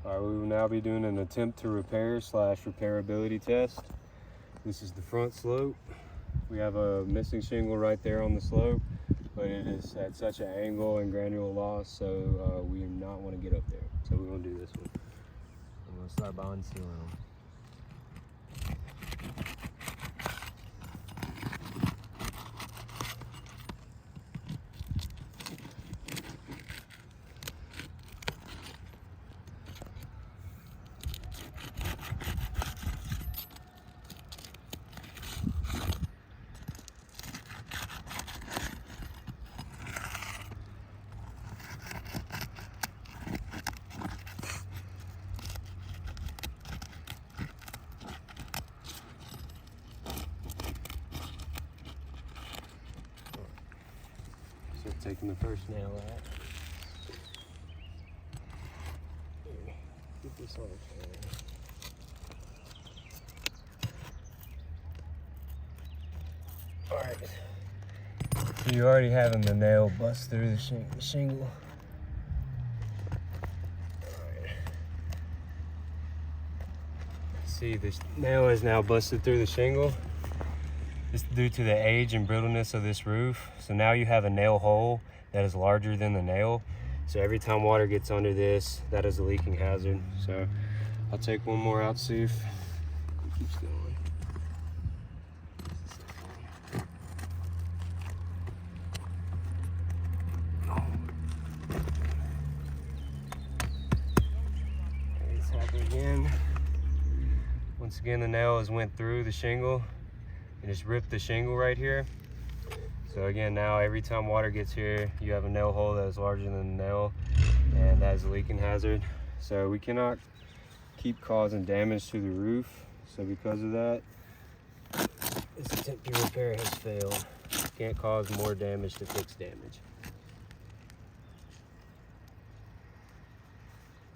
All right, we will now be doing an attempt to repair / repairability test. This is the front slope. We have a missing shingle right there on the slope, but it is at such an angle and granular loss, so we do not want to get up there. So we're going to do this one. I'm going to start by unsealing them. So taking the first nail out. Get this on the camera. Alright. So you're already having the nail bust through the shingle. Alright. See, this nail is now busted through the shingle. This is due to the age and brittleness of this roof. So now you have a nail hole that is larger than the nail. So every time water gets under this, that is a leaking hazard. So I'll take one more out, see if it keeps going. It's happened again. Once again, the nail has went through the shingle and just ripped the shingle right here. So again, now every time water gets here, you have a nail hole that is larger than the nail, and that is a leaking hazard. So we cannot keep causing damage to the roof. So because of that, this attempt to repair has failed. Can't cause more damage to fix damage.